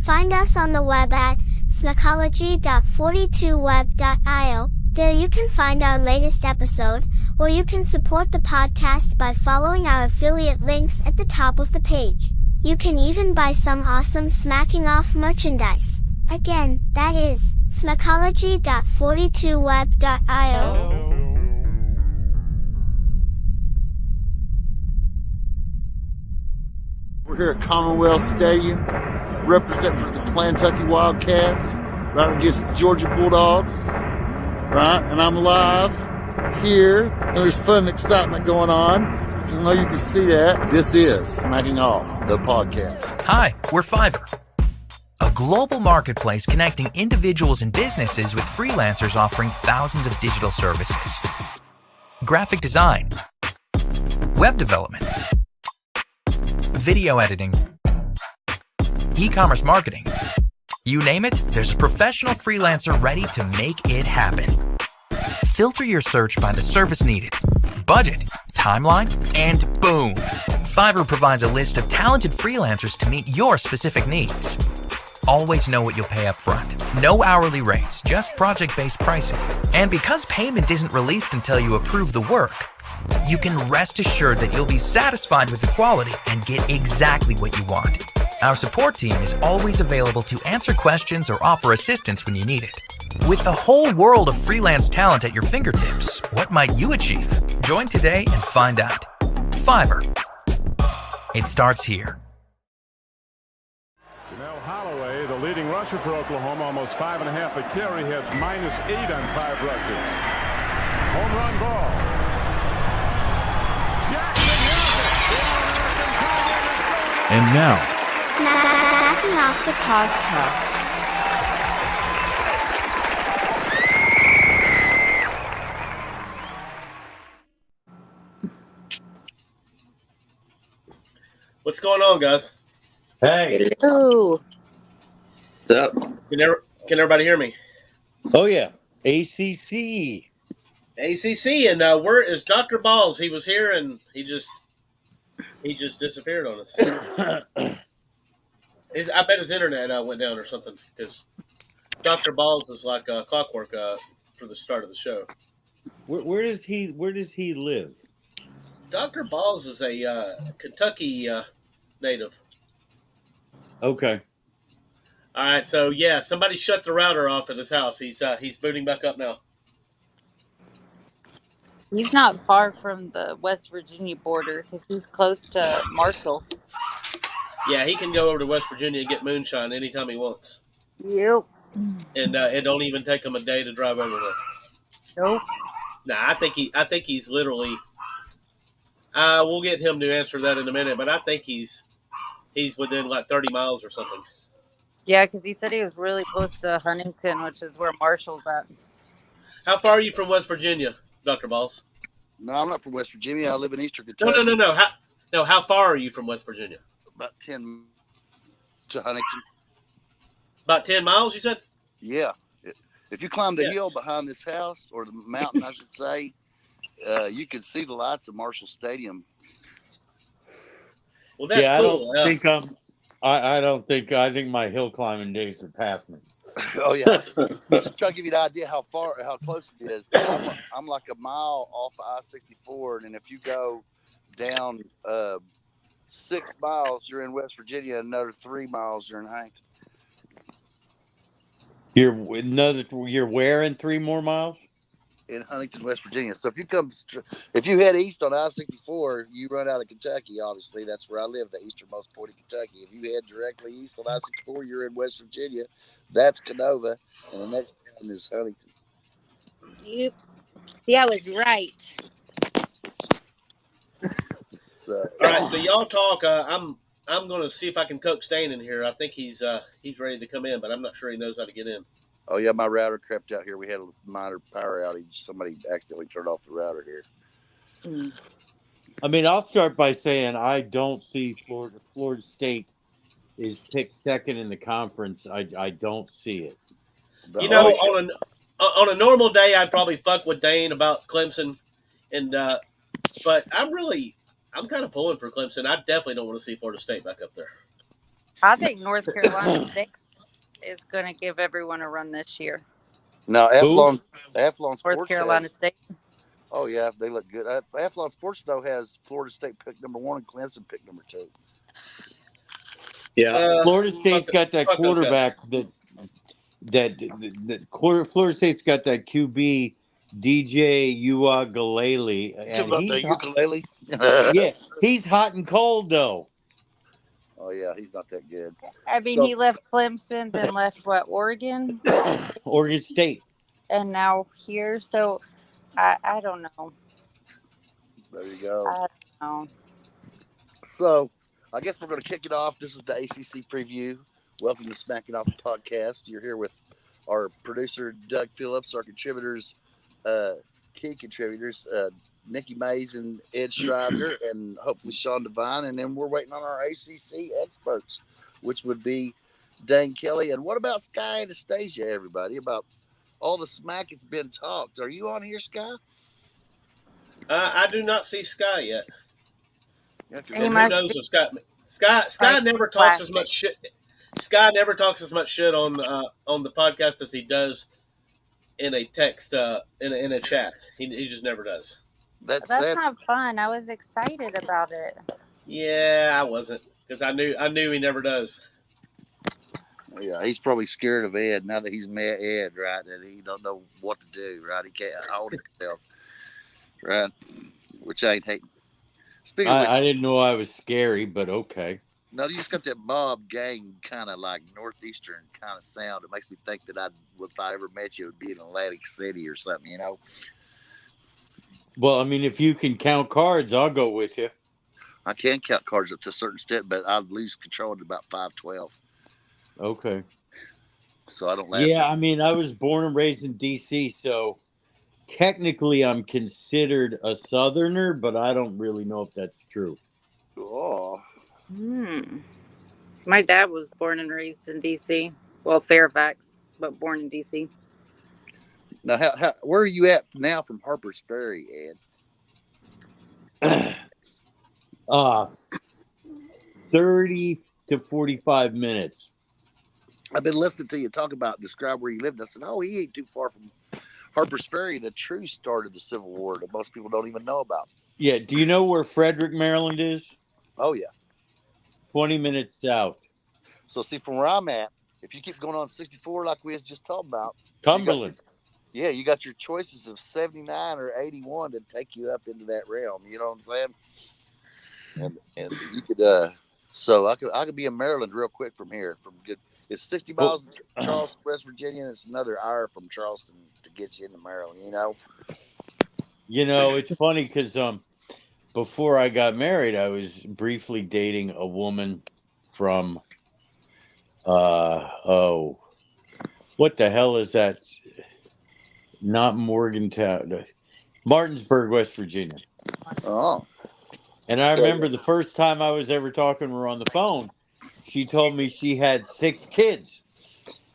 Find us on the web at smacology.42web.io. There you can find our latest episode, or you can support the podcast by following our affiliate links at the top of the page. You can even buy some awesome Smacking Off merchandise. Again, that is smacology.42web.io. We're here at Commonwealth Stadium, representing for the Kentucky Wildcats, right against the Georgia Bulldogs, right? And I'm live here, and there's fun and excitement going on. I know you can see that. This is Smacking Off, the podcast. Hi, we're Fiverr, a global marketplace connecting individuals and businesses with freelancers offering thousands of digital services. Graphic design, web development, video editing, e-commerce marketing. You name it, there's a professional freelancer ready to make it happen. Filter your search by the service needed, budget, timeline, and boom! Fiverr provides a list of talented freelancers to meet your specific needs. Always know what you'll pay up front. No hourly rates, just project-based pricing. And because payment isn't released until you approve the work, you can rest assured that you'll be satisfied with the quality and get exactly what you want. Our support team is always available to answer questions or offer assistance when you need it. With the whole world of freelance talent at your fingertips, what might you achieve? Join today and find out. Fiverr. It starts here. Holloway, the leading rusher for Oklahoma, almost 5.5 a carry, has -8 on 5 rushes. Home run ball. And now, Kicking off the podcast. What's going on, guys? Hey. Hello. What's up? Can everybody hear me? Oh, yeah. ACC. ACC, and where is Dr. Balls? He was here, and he just disappeared on us. I bet his internet went down or something, because Dr. Balls is like clockwork for the start of the show. Where does he live? Dr. Balls is a Kentucky native. Okay. All right, so yeah, somebody shut the router off at his house. He's booting back up now. He's not far from the West Virginia border because he's close to Marshall. Yeah, he can go over to West Virginia and get moonshine anytime he wants. Yep. And it don't even take him a day to drive over there. Nope. Nah, I think he's literally. We'll get him to answer that in a minute, but I think he's within like 30 miles or something. Yeah, because he said he was really close to Huntington, which is where Marshall's at. How far are you from West Virginia, Dr. Balls? No, I'm not from West Virginia. I live in Eastern Kentucky. No. How far are you from West Virginia? About 10 to Huntington. About 10 miles, you said? Yeah. If you climb the hill behind this house, or the mountain, I should say, you can see the lights of Marshall Stadium. Well, that's cool. I think my hill climbing days are past me. Oh, yeah. Just trying to give you an idea how close it is. I'm like a mile off I-64, and if you go down 6 miles, you're in West Virginia. Another 3 miles, you're in Huntington. You're where in 3 more miles? In Huntington, West Virginia. So if you head east on I-64, you run out of Kentucky. Obviously, that's where I live, the easternmost point of Kentucky. If you head directly east on I-64, you're in West Virginia. That's Canova, and the next town is Huntington. Yep. See, I was right. So, all right, so y'all talk. I'm going to see if I can coax Dane in here. I think he's ready to come in, but I'm not sure he knows how to get in. Oh, yeah, my router crept out here. We had a minor power outage. Somebody accidentally turned off the router here. I mean, I'll start by saying I don't see Florida State is picked second in the conference. I don't see it. You know, on a normal day, I'd probably fuck with Dane about Clemson, and but I'm kind of pulling for Clemson. I definitely don't want to see Florida State back up there. I think North Carolina State is going to give everyone a run this year. No, Athlon Sports North Carolina State. Oh, yeah, they look good. Athlon Sports, though, has Florida State pick number 1 and Clemson pick number 2. Yeah, Florida State's got that quarterback Florida State's got that QB DJ Uiagalelei, and yeah, he's hot and cold though. Oh yeah, he's not that good. I mean, he left Clemson, then left Oregon, Oregon State, and now here. So I don't know. There you go. I don't know. So I guess we're going to kick it off. This is the ACC Preview. Welcome to Smacking Off the Podcast. You're here with our producer, Doug Phillips, our contributors, key contributors, Nikki Mays and Ed Scrivener, and hopefully Sean Devine. And then we're waiting on our ACC experts, which would be Dane, Kelley. And what about Skye and Anastasia, everybody? About all the smack that's been talked. Are you on here, Skye? I do not see Skye yet. Yeah, who knows if Skye never talks as much shit. Skye never talks as much shit on the podcast as he does in a text in a chat. He just never does. That's not fun. I was excited about it. Yeah, I wasn't, because I knew he never does. Yeah, he's probably scared of Ed now that he's met Ed, right? That he don't know what to do, right? He can't hold himself, right? Which I ain't hating. Speaking of which, I didn't know I was scary, but okay. No, you just got that Bob Gang kind of like northeastern kind of sound. It makes me think that if I ever met you, it would be in Atlantic City or something, you know? Well, I mean, if you can count cards, I'll go with you. I can count cards up to a certain extent, but I'd lose control at about 512. Okay. So I don't laugh. Yeah, I mean, I was born and raised in D.C., so technically I'm considered a Southerner, but I don't really know if that's true. Oh. My dad was born and raised in D.C. Well, Fairfax, but born in D.C. Now, where are you at now from Harper's Ferry, Ed? 30 to 45 minutes. I've been listening to you describe where you lived. I said, oh, he ain't too far from Harper's Ferry, the true start of the Civil War that most people don't even know about. Yeah, do you know where Frederick, Maryland is? Oh, yeah. 20 minutes south. So, see, from where I'm at, if you keep going on 64 like we was just talking about. Cumberland. You got your choices of 79 or 81 to take you up into that realm. You know what I'm saying? And you could, so I could be in Maryland real quick from here. It's 60 miles from Charleston, West Virginia, and it's another hour from Charleston to get you into Maryland, you know? You know, it's funny because before I got married, I was briefly dating a woman from, what the hell is that? Not Morgantown, Martinsburg, West Virginia. Oh. And I remember the first time I was ever talking to her on the phone, she told me she had 6 kids.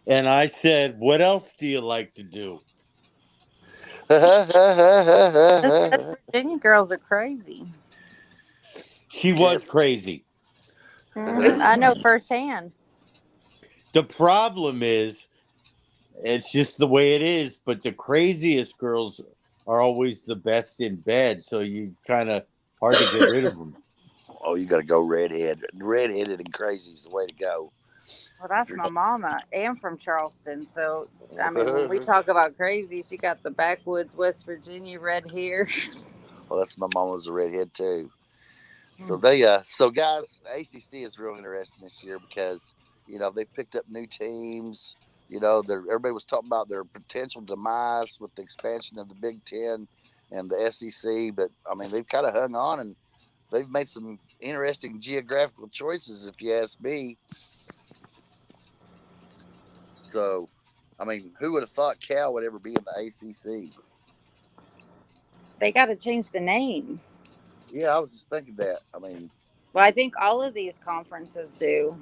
And I said, what else do you like to do? West Virginia girls are crazy. She was crazy. I know firsthand. The problem is, it's just the way it is, but the craziest girls are always the best in bed, so you kind of hard to get rid of them. Oh, you got to go redheaded and crazy is the way to go. Well, that's my mama, and from Charleston. So, I mean, when we talk about crazy, she got the backwoods, West Virginia red hair. Well, that's my mama's a redhead too. So so guys, ACC is real interesting this year because they've picked up new teams. Everybody was talking about their potential demise with the expansion of the Big Ten and the SEC, but I mean they've kind of hung on and they've made some interesting geographical choices, if you ask me. So, I mean, who would have thought Cal would ever be in the ACC? They got to change the name. Yeah, I was just thinking that. I mean, well, I think all of these conferences do.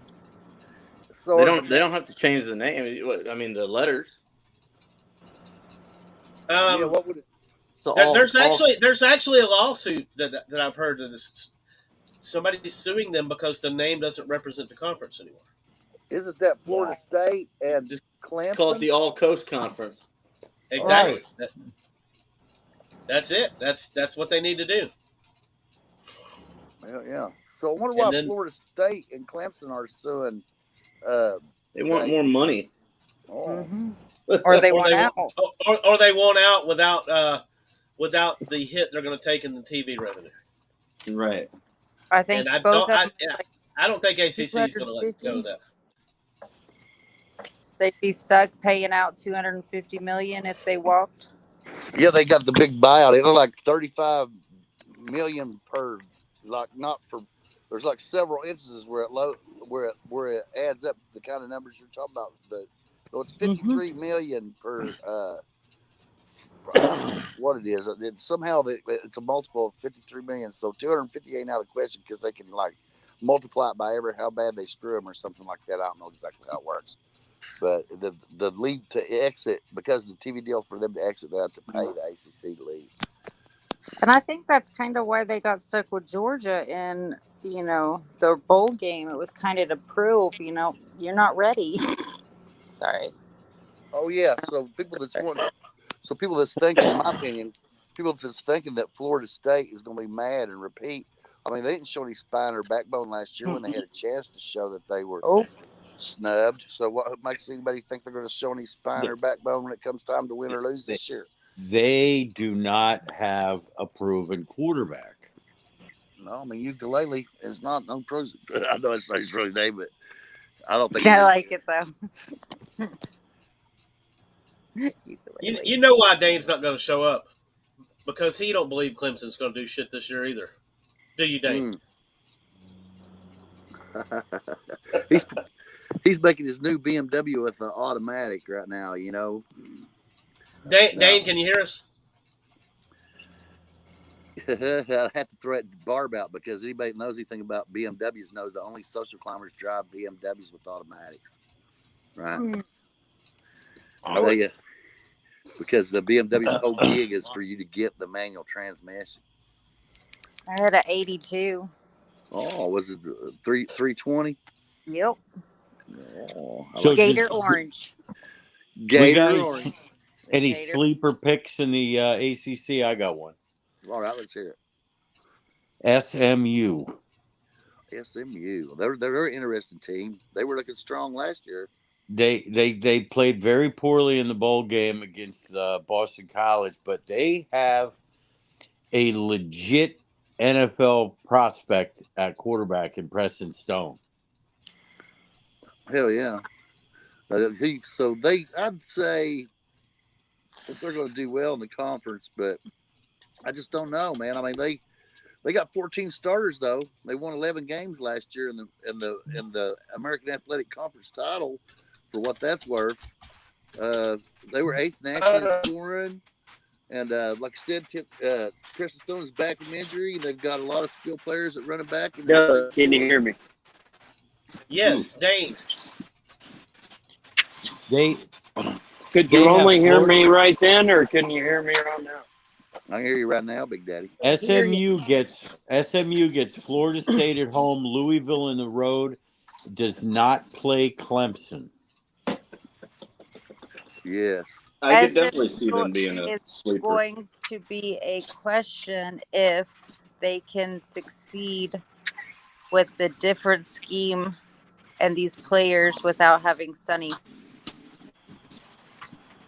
So they don't have to change the name. I mean, the letters. What would it? So there's actually a lawsuit that I've heard that somebody's suing them because the name doesn't represent the conference anymore. Isn't that Florida State and just Clemson? Call it the All Coast Conference. Exactly. Right. That's it. That's what they need to do. Yeah. So I wonder why Florida State and Clemson are suing. They want more money. Oh. Mm-hmm. Or they want out. Or they want out without the hit they're going to take in the TV revenue. Right. I think I don't think ACC is going to let go of that. They'd be stuck paying out $250 million if they walked. Yeah, they got the big buyout. They're like $35 million per. There's like several instances where it adds up the kind of numbers you're talking about. So it's $53 million per. What it is? Somehow it's a multiple of $53 million. So 250 ain't out of the question because they can like multiply it by how bad they screw them or something like that. I don't know exactly how it works. But the league to exit, because of the TV deal for them to exit, they have to pay the ACC to leave. And I think that's kind of why they got stuck with Georgia in, the bowl game. It was kind of to prove, you're not ready. Sorry. Oh, yeah. So people that's thinking, in my opinion, people that's thinking that Florida State is going to be mad and repeat. I mean, they didn't show any spine or backbone last year when they had a chance to show that they were snubbed. So what makes anybody think they're going to show any spine or backbone when it comes time to win or lose this year? They do not have a proven quarterback. No, I mean, Ukulele is not no pro. I know it's not his real name, but I don't think. I like it though. You know why Dane's not going to show up? Because he don't believe Clemson's going to do shit this year either. Do you, Dane? He's making his new BMW with an automatic right now. You know. Dane, can you hear us? I have to throw that barb out because anybody that knows anything about BMWs knows the only social climbers drive BMWs with automatics, right? Because the BMW's whole gig is for you to get the manual transmission. I had an 82. Oh, was it 320? Yep. Oh, So Gator orange. Gator orange. Any Gator. sleeper picks in the ACC? I got one. All right, let's hear it. SMU. SMU. They're a very interesting team. They were looking strong last year. They played very poorly in the bowl game against Boston College, but they have a legit NFL prospect at quarterback in Preston Stone. Hell yeah. I'd say that they're going to do well in the conference, but I just don't know, man. I mean, they got 14 starters though. They won 11 games last year in the American Athletic Conference title, for what that's worth. They were 8th nationally in scoring, and like I said, Preston Stone is back from injury. They've got a lot of skilled players at running back. Can you hear me? Yes, Dane. Could you only hear me right then, or can you hear me right now? I can hear you right now, Big Daddy. SMU gets Florida State at home, Louisville on the road. Does not play Clemson. Yes, I could definitely see them being a it's sleeper. going to be a question if they can succeed with the different scheme and these players without having Sonny.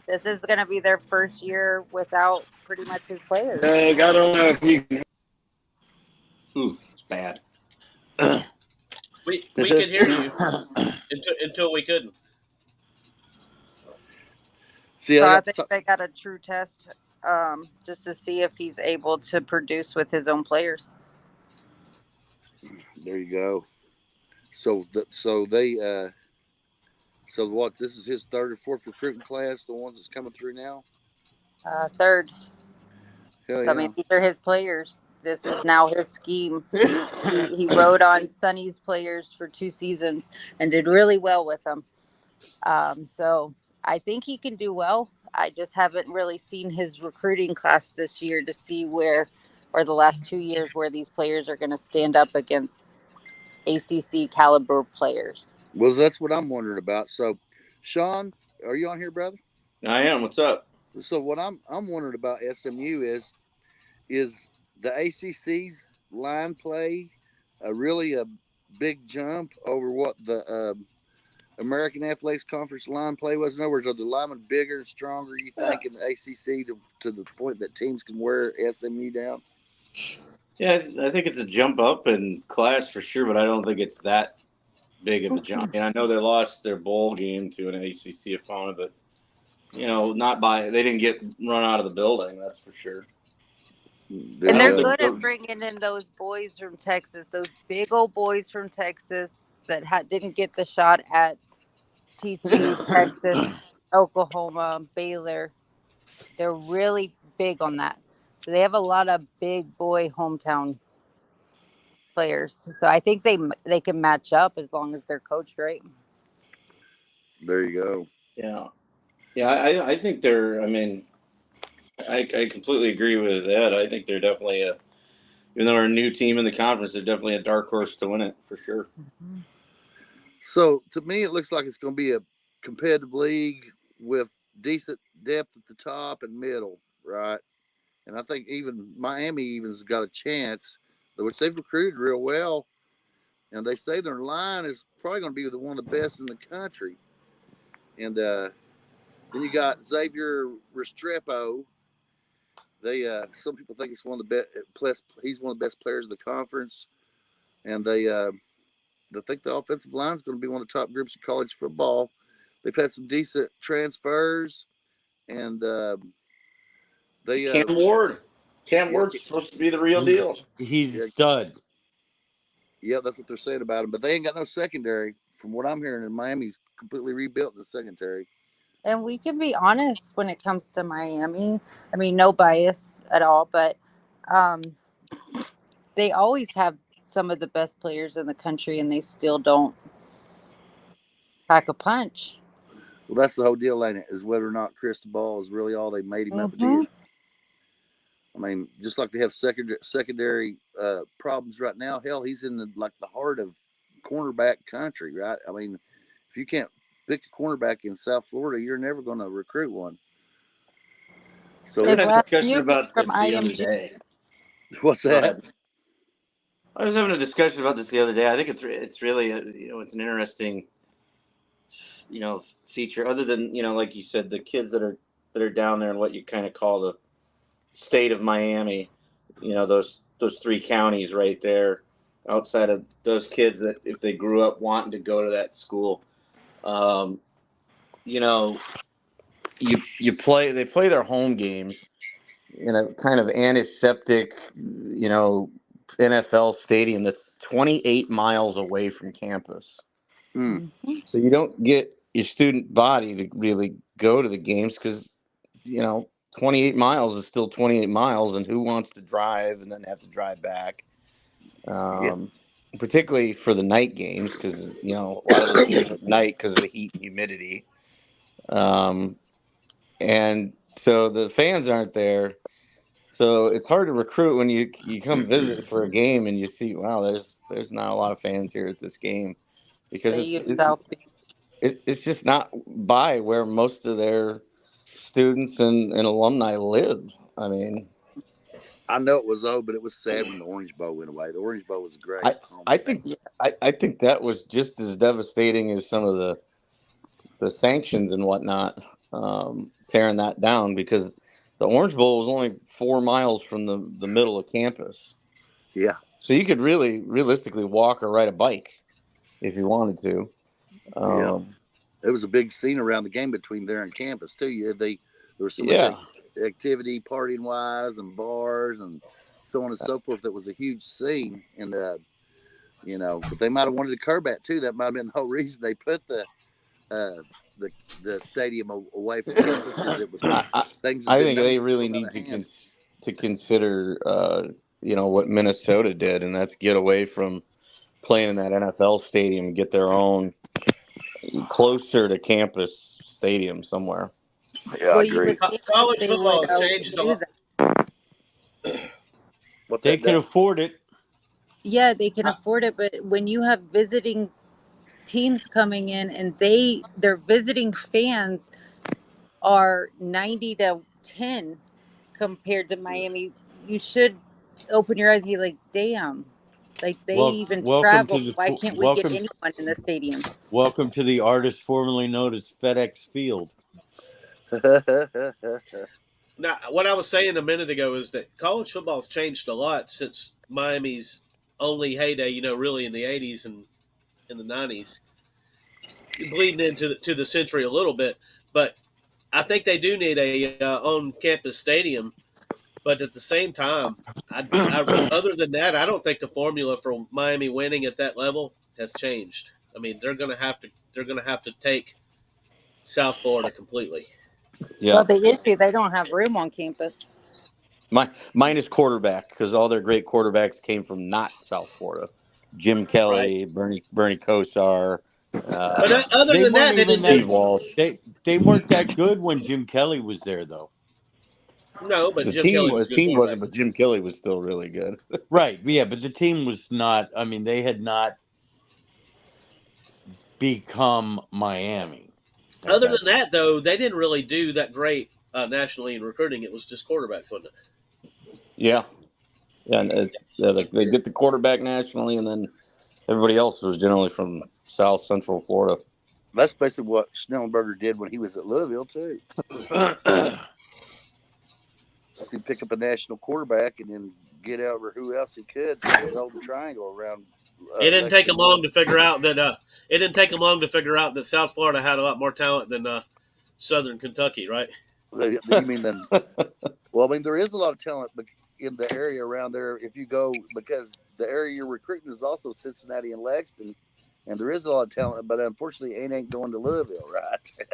This is going to be their first year without pretty much his players. I don't know if you can. It's bad. We could hear you until we couldn't. See, So I think they got a true test just to see if he's able to produce with his own players. there you go. So what? This is his third or fourth recruiting class. The ones that's coming through now. Third. Hell yeah. I mean, these are his players. This is now his scheme. He rode on Sonny's players for 2 seasons and did really well with them. So I think he can do well. I just haven't really seen his recruiting class this year to see or the last 2 years, where these players are going to stand up against ACC caliber players. Well, that's what I'm wondering about. So, Sean, are you on here, brother? I am. What's up? So what I'm wondering about SMU is the ACC's line play really a big jump over what the American Athletics Conference line play was? In other words, are the linemen bigger and stronger, you think, in the ACC to the point that teams can wear SMU down? Yeah, I think it's a jump up in class for sure, but I don't think it's that big of a jump. I mean, I know they lost their bowl game to an ACC opponent, but they didn't get run out of the building. That's for sure. And they're good at bringing in those boys from Texas, those big old boys from Texas that didn't get the shot at TCU, Texas, Oklahoma, Baylor. They're really big on that. So they have a lot of big boy hometown players. So I think they can match up as long as they're coached right. There you go. Yeah. Yeah, I think they're, I mean, I completely agree with Ed. I think they're definitely even though they're a new team in the conference, they're definitely a dark horse to win it for sure. Mm-hmm. So to me, it looks like it's going to be a competitive league with decent depth at the top and middle, right? And I think even Miami even's got a chance, which they've recruited real well. And they say their line is probably going to be one of the best in the country. And then you got Xavier Restrepo. Some people think he's one of the best. He's one of the best players in the conference. And they think the offensive line is going to be one of the top groups of college football. They've had some decent transfers, and Cam Ward's supposed to be the real deal. He's a stud. Yeah, that's what they're saying about him. But they ain't got no secondary. from what I'm hearing, in Miami's completely rebuilt in the secondary. And we can be honest when it comes to Miami. I mean, no bias at all, but they always have some of the best players in the country, and they still don't pack a punch. Well, that's the whole deal, ain't it? Is whether or not Cristobal is really all they made him up to be. I mean, just like they have secondary problems right now. Hell, he's in the heart of cornerback country, right? I mean, if you can't pick a cornerback in South Florida, you're never going to recruit one. So we had a discussion about this from the other day. What's that? I was having a discussion about this the other day. I think it's really it's an interesting feature. Other than like you said, the kids that are down there in what you kind of call the state of Miami, those three counties right there. Outside of those kids that if they grew up wanting to go to that school, they play their home games in a kind of antiseptic, NFL stadium that's 28 miles away from campus. So you don't get your student body to really go to the games because, 28 miles is still 28 miles, and who wants to drive and then have to drive back? Particularly for the night games because, a lot of the games at night because of the heat and humidity. And so the fans aren't there. So it's hard to recruit when you come visit for a game and you see, wow, there's not a lot of fans here at this game because it's just not by where most of their students and alumni live. I mean, I know it was old, but it was sad when the Orange Bowl went away. The Orange Bowl was great. I think that was just as devastating as some of the sanctions and whatnot, tearing that down because the Orange Bowl was only 4 miles from the middle of campus. Yeah. So you could really realistically walk or ride a bike if you wanted to. It was a big scene around the game between there and campus too. There was so much activity, partying wise, and bars, and so on and so forth. That was a huge scene, and but they might have wanted a curb at too. That might have been the whole reason they put the stadium away from campus because it was things. I think they really need to consider what Minnesota did, and that's get away from playing in that NFL stadium and get their own closer to campus stadium somewhere. Yeah, I agree. College football has changed a lot. They can afford it. Yeah, they can afford it, but when you have visiting teams coming in and their visiting fans are 90-10 compared to Miami, you should open your eyes and be like, damn. Like they even travel. Why can't we get anyone in the stadium? Welcome to the artist formerly known as FedEx Field. Now, what I was saying a minute ago is that college football has changed a lot since Miami's only heyday, really in the 80s and in the 90s, bleeding into the century a little bit. But I think they do need a on-campus stadium. But at the same time, other than that, I don't think the formula for Miami winning at that level has changed. I mean, they're going to have to take South Florida completely. Yeah. Well, the issue they don't have room on campus. Mine is quarterback because all their great quarterbacks came from not South Florida. Jim Kelley, right. Bernie Kosar. But other than that, they didn't. Walsh. They weren't that good when Jim Kelley was there, though. No, but the Jim Kelley wasn't, but Jim Kelley was still really good. Right, yeah, but the team was not. I mean, they had not become Miami. Other than that, though, they didn't really do that great nationally in recruiting. It was just quarterbacks, wasn't it? Yeah, and they get the quarterback nationally, and then everybody else was generally from South Central Florida. That's basically what Schnellenberger did when he was at Louisville too. He pick up a national quarterback and then get over who else he could to hold the triangle around. It didn't take him long to figure out that South Florida had a lot more talent than Southern Kentucky, right? You mean then? Well, I mean there is a lot of talent in the area around there. If you go, because the area you're recruiting is also Cincinnati and Lexington, and there is a lot of talent, but unfortunately, it ain't going to Louisville, right?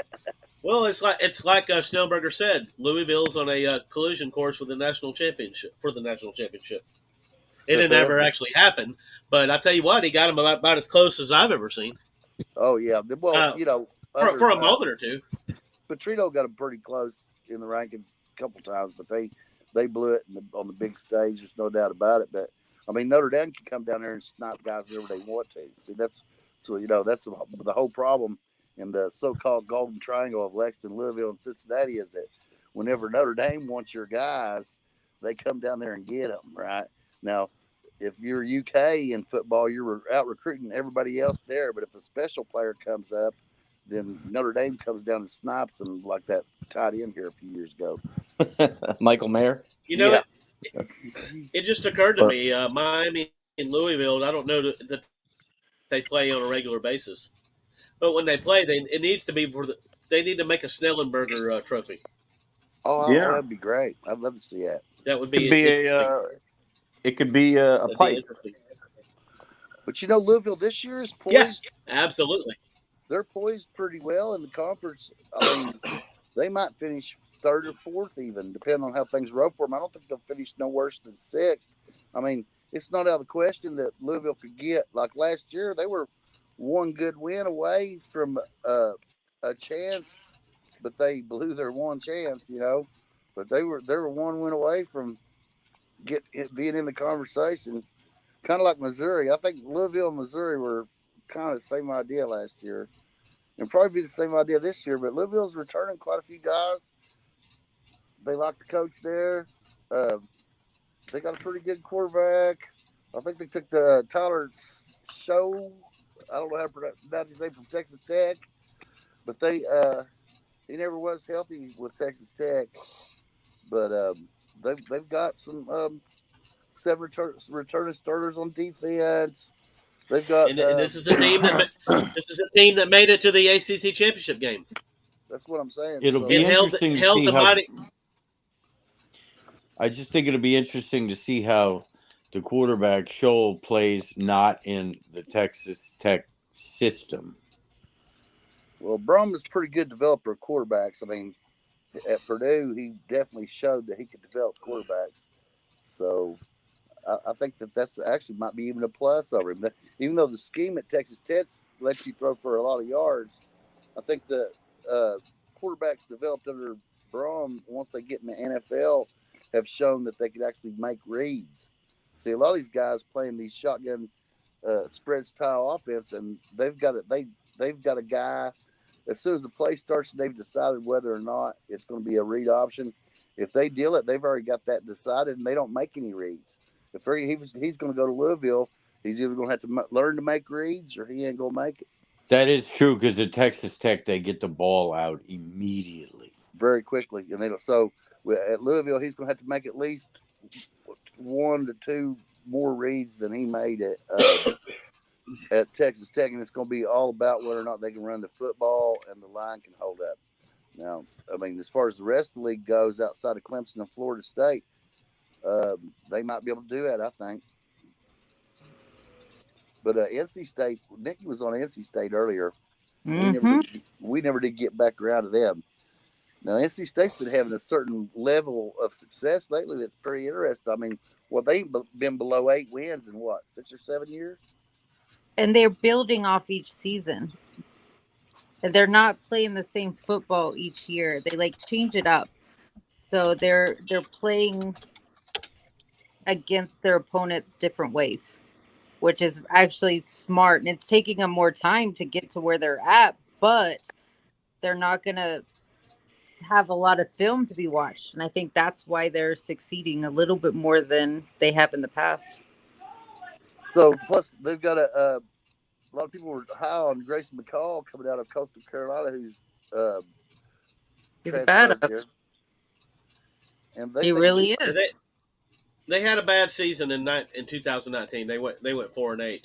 Well, it's like Schnellberger said. Louisville's on a collision course with the national championship. It didn't ever actually happen, but I tell you what, he got him about as close as I've ever seen. Oh yeah, well, for a moment or two. Petrino got him pretty close in the rankings a couple times, but they blew it on the big stage. There's no doubt about it. But I mean, Notre Dame can come down there and snipe guys whenever they want to. See, that's the whole problem in the so-called Golden Triangle of Lexington, Louisville, and Cincinnati is that whenever Notre Dame wants your guys, they come down there and get them. Right now, if you're UK in football, you're out recruiting everybody else there. But if a special player comes up, then Notre Dame comes down and snipes them like that tight end here a few years ago. Michael Mayer. It just occurred to me, Miami and Louisville, I don't know that they play on a regular basis. But when they play, it needs to be they need to make a Snellenberger trophy. Oh, yeah. That'd be great. I'd love to see that. That would be it could be a pipe. But Louisville this year is poised. Yeah, absolutely. They're poised pretty well in the conference. I mean, they might finish third or fourth even, depending on how things roll for them. I don't think they'll finish no worse than sixth. I mean, it's not out of the question that Louisville could get. Like last year, they were one good win away from a chance, but they blew their one chance, But they were one win away from being in the conversation, kind of like Missouri. I think Louisville and Missouri were kind of the same idea last year, and probably be the same idea this year. But Louisville's returning quite a few guys. They like the coach there. They got a pretty good quarterback. I think they took the Tyler Show. I don't know how to pronounce his name, from Texas Tech, but he never was healthy with Texas Tech. But they've got some 7 returning starters on defense. They've got and this is a team that made it to the ACC championship game. That's what I'm saying. It'll be interesting to see how. I just think it'll be interesting to see how the quarterback Scholl plays not in the Texas Tech system. Well, Brum is a pretty good developer of quarterbacks. I mean, at Purdue, he definitely showed that he could develop quarterbacks. So I think that's actually might be even a plus over him. Even though the scheme at Texas Tech lets you throw for a lot of yards, I think the quarterbacks developed under Brum, once they get in the NFL, have shown that they could actually make reads. See, a lot of these guys playing these shotgun spread style offense, and they've got a guy. As soon as the play starts, they've decided whether or not it's going to be a read option. If they deal it, they've already got that decided, and they don't make any reads. If he's going to go to Louisville, he's either going to have to learn to make reads, or he ain't going to make it. That is true, because at Texas Tech, they get the ball out immediately, very quickly, and at Louisville, he's going to have to make at least 1 to 2 more reads than he made at Texas Tech, and it's going to be all about whether or not they can run the football and the line can hold up. Now, I mean, as far as the rest of the league goes, outside of Clemson and Florida State, they might be able to do that, I think. But NC State, Nikki was on NC State earlier. Mm-hmm. We never did get back around to them. Now, NC State's been having a certain level of success lately that's pretty interesting. I mean, they've been below 8 wins in 6 or 7 years? And they're building off each season. They're not playing the same football each year. They change it up. So they're playing against their opponents different ways, which is actually smart. And it's taking them more time to get to where they're at, but they're not going to have a lot of film to be watched. And I think that's why they're succeeding a little bit more than they have in the past. So, plus, they've got a lot of people were high on Grayson McCall coming out of Coastal Carolina, who's he's a badass. And he really is. They had a bad season in 2019. They went 4-8,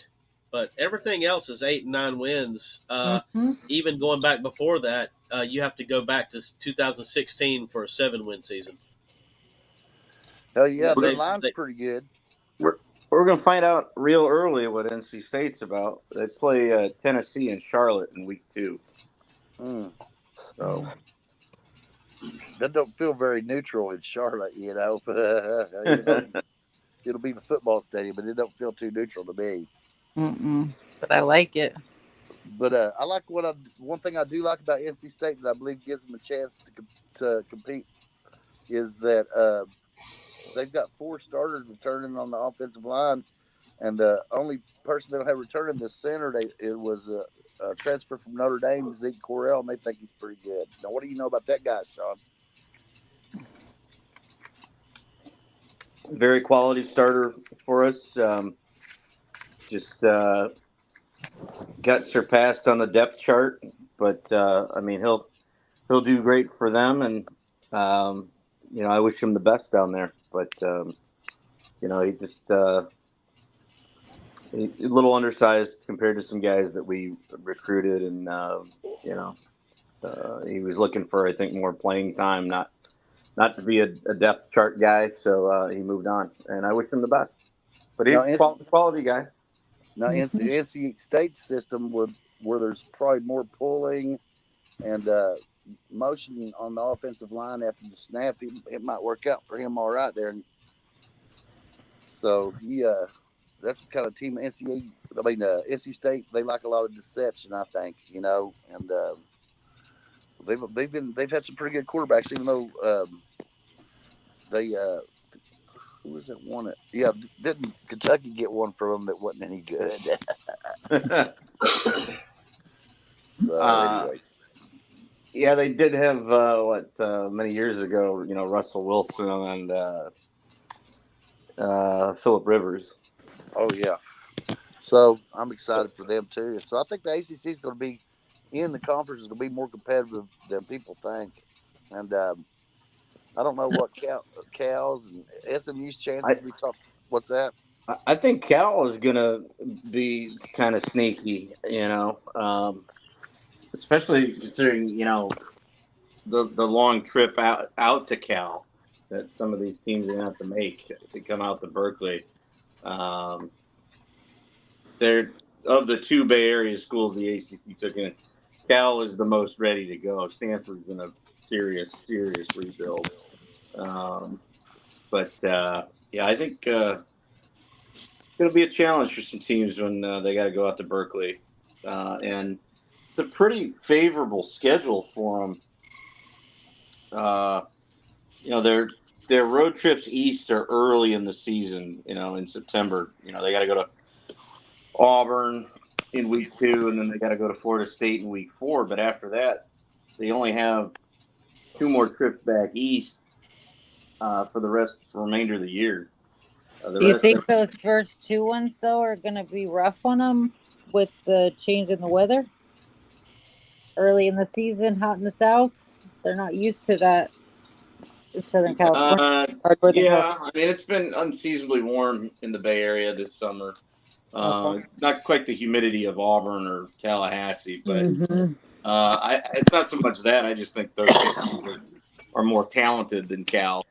but everything else is 8 and 9 wins. Even going back before that, you have to go back to 2016 for a 7-win season. Hell yeah, their line's pretty good. We're going to find out real early what NC State's about. They play Tennessee and Charlotte in week 2. So that don't feel very neutral in Charlotte, you know. It'll be the football stadium, but it don't feel too neutral to me. But I like it. But I like one thing I do like about NC State that I believe gives them a chance to compete is that they've got 4 starters returning on the offensive line, and the only person they'll have returning this center it was a transfer from Notre Dame, Zeke Correll, and they think he's pretty good. Now, what do you know about that guy, Sean? very quality starter for us. Just got surpassed on the depth chart, but I mean he'll do great for them, and I wish him the best down there. But he just a little undersized compared to some guys that we recruited, and he was looking for, I think, more playing time, not to be a depth chart guy. So he moved on, and I wish him the best. But he's a quality guy. Now, NC State's system where there's probably more pulling and motion on the offensive line after the snap, it might work out for him all right there. And so that's the kind of team NC State, they like a lot of deception, I think, and they've had some pretty good quarterbacks, even though who was it won it? Yeah, didn't Kentucky get one from them that wasn't any good? So anyway. Yeah, they did have many years ago, Russell Wilson and Philip Rivers. Oh yeah. So I'm excited for them too. So I think the ACC is going to be in the conference is going to be more competitive than people think, and I don't know what Cal's and SMU's chances we talk. What's that? I think Cal is going to be kind of sneaky, especially considering, the long trip out to Cal that some of these teams are going to have to make to come out to Berkeley. They're of the 2 Bay Area schools the ACC took in. Cal is the most ready to go. Stanford's in a serious rebuild. I think it's going to be a challenge for some teams when they got to go out to Berkeley. And it's a pretty favorable schedule for them. Their road trips east are early in the season, in September. They got to go to Auburn in week 2, and then they got to go to Florida State in week 4. But after that, they only have 2 more trips back east for the remainder of the year. Do you think those first 2 ones, though, are going to be rough on them with the change in the weather? Early in the season, hot in the south? They're not used to that in Southern California. I mean, it's been unseasonably warm in the Bay Area this summer. It's not quite the humidity of Auburn or Tallahassee, but it's not so much that. I just think those teams are more talented than Cal.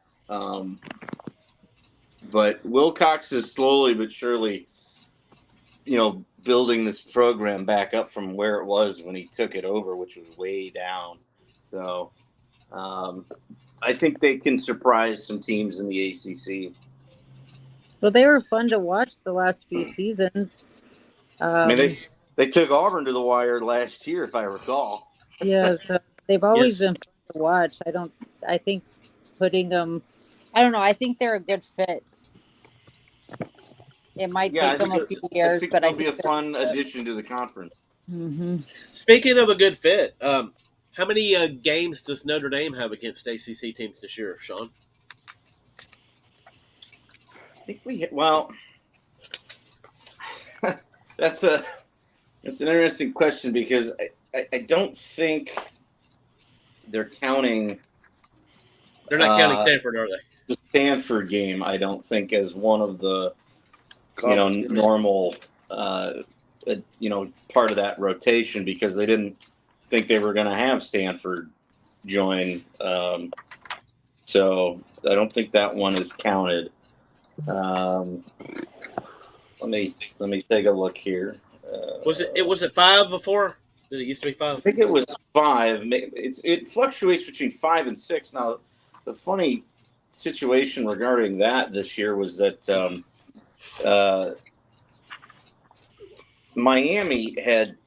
But Wilcox is slowly but surely, building this program back up from where it was when he took it over, which was way down. So I think they can surprise some teams in the ACC. Well, they were fun to watch the last few seasons. I mean, they took Auburn to the wire last year, if I recall. Yeah, so they've always been fun to watch. I think putting them, I don't know, I think they're a good fit. It might take them a few years, but I think it'll be a fun addition to the conference. Mm-hmm. Speaking of a good fit, how many games does Notre Dame have against ACC teams this year, Sean? I think that's an interesting question because I don't think they're counting. They're not counting Stanford, are they? The Stanford game, I don't think, as one of the normal part of that rotation because they didn't think they were going to have Stanford join. So I don't think that one is counted. Let me take a look here. Was it 5 before? Did it used to be 5? I think it was 5. It fluctuates between 5 and 6. Now, the funny situation regarding that this year was that Miami had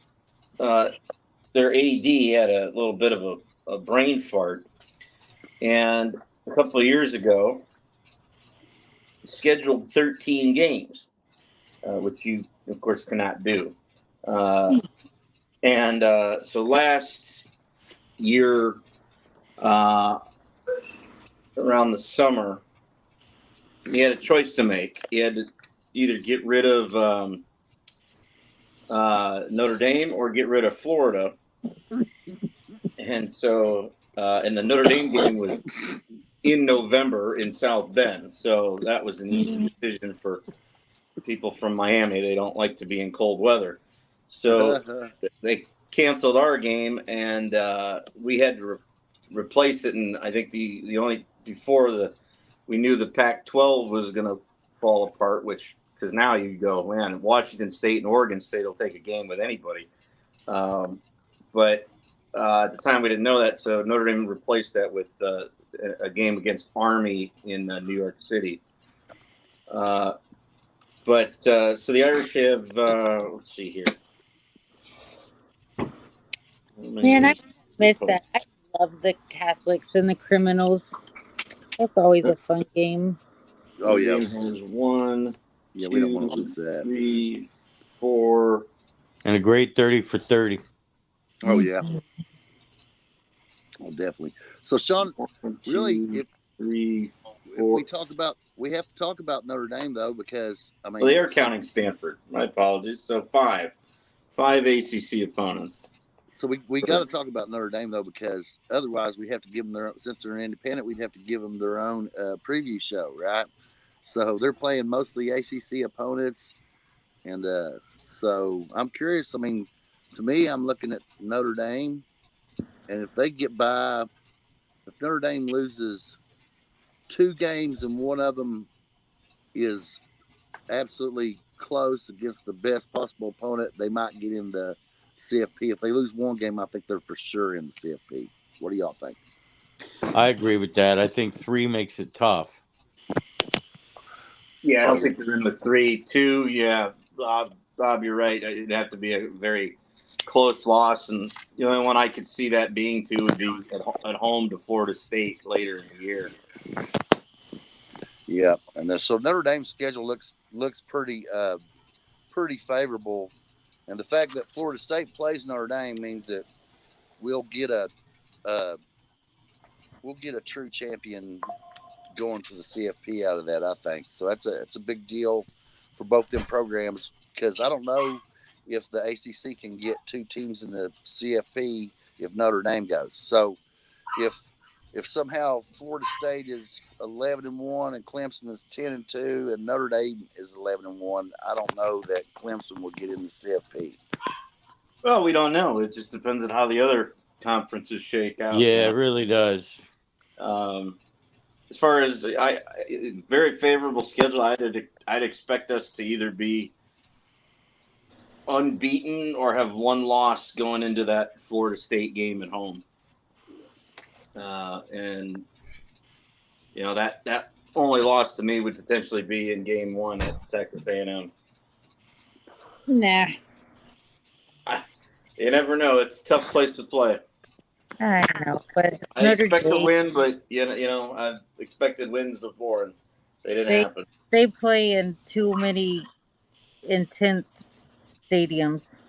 their AD had a little bit of a brain fart, and a couple of years ago scheduled 13 games, which you of course cannot do. And so last year, around the summer, he had a choice to make. He had to either get rid of Notre Dame or get rid of Florida. And so, and the Notre Dame game was in November in South Bend. So that was an easy decision for people from Miami. They don't like to be in cold weather. So they canceled our game, and we had to replace it. And I think the only before we knew the Pac-12 was going to fall apart, because now you go, man, Washington State and Oregon State will take a game with anybody. But at the time we didn't know that, so Notre Dame replaced that with a game against Army in New York City. So the Irish have, let's see here. Man, I miss that. I love the Catholics and the criminals. That's always a fun game. Oh, yeah. There's 1, Yeah, 2, we don't want to lose that. 3, 4. And a great 30 for 30. Oh, yeah. Oh, definitely. So, Sean, really, if we have to talk about Notre Dame, though, because, I mean. Well, they are counting Stanford. My apologies. So 5 ACC opponents. So we got to talk about Notre Dame, though, because otherwise we have to give them since they're independent, we'd have to give them their own preview show, right? So they're playing most of the ACC opponents. And so I'm curious. I mean, to me, I'm looking at Notre Dame. And if they get by, if Notre Dame loses 2 games and one of them is absolutely close against the best possible opponent, they might get into CFP. If they lose 1 game, I think they're for sure in the CFP. What do y'all think? I agree with that. I think 3 makes it tough. Yeah, I don't think they're in the 3. 2, yeah. Bob, you're right. It'd have to be a very close loss. And the only one I could see that being 2 would be at home to Florida State later in the year. Yeah, and so Notre Dame's schedule looks pretty favorable. And the fact that Florida State plays Notre Dame means that we'll get a true champion going to the CFP out of that, I think. So it's a big deal for both them programs, because I don't know if the ACC can get 2 teams in the CFP if Notre Dame goes. So if somehow Florida State is 11-1 and Clemson is 10-2 and Notre Dame is 11-1, I don't know that Clemson will get in the CFP. Well, we don't know. It just depends on how the other conferences shake out. Yeah, it really does. As far as very favorable schedule, I'd expect us to either be unbeaten or have 1 loss going into that Florida State game at home. And that only loss to me would potentially be in game 1 at Texas A&M. Nah. You never know. It's a tough place to play. I know, but I expect to win, but I've expected wins before, and they didn't happen. They play in too many intense stadiums.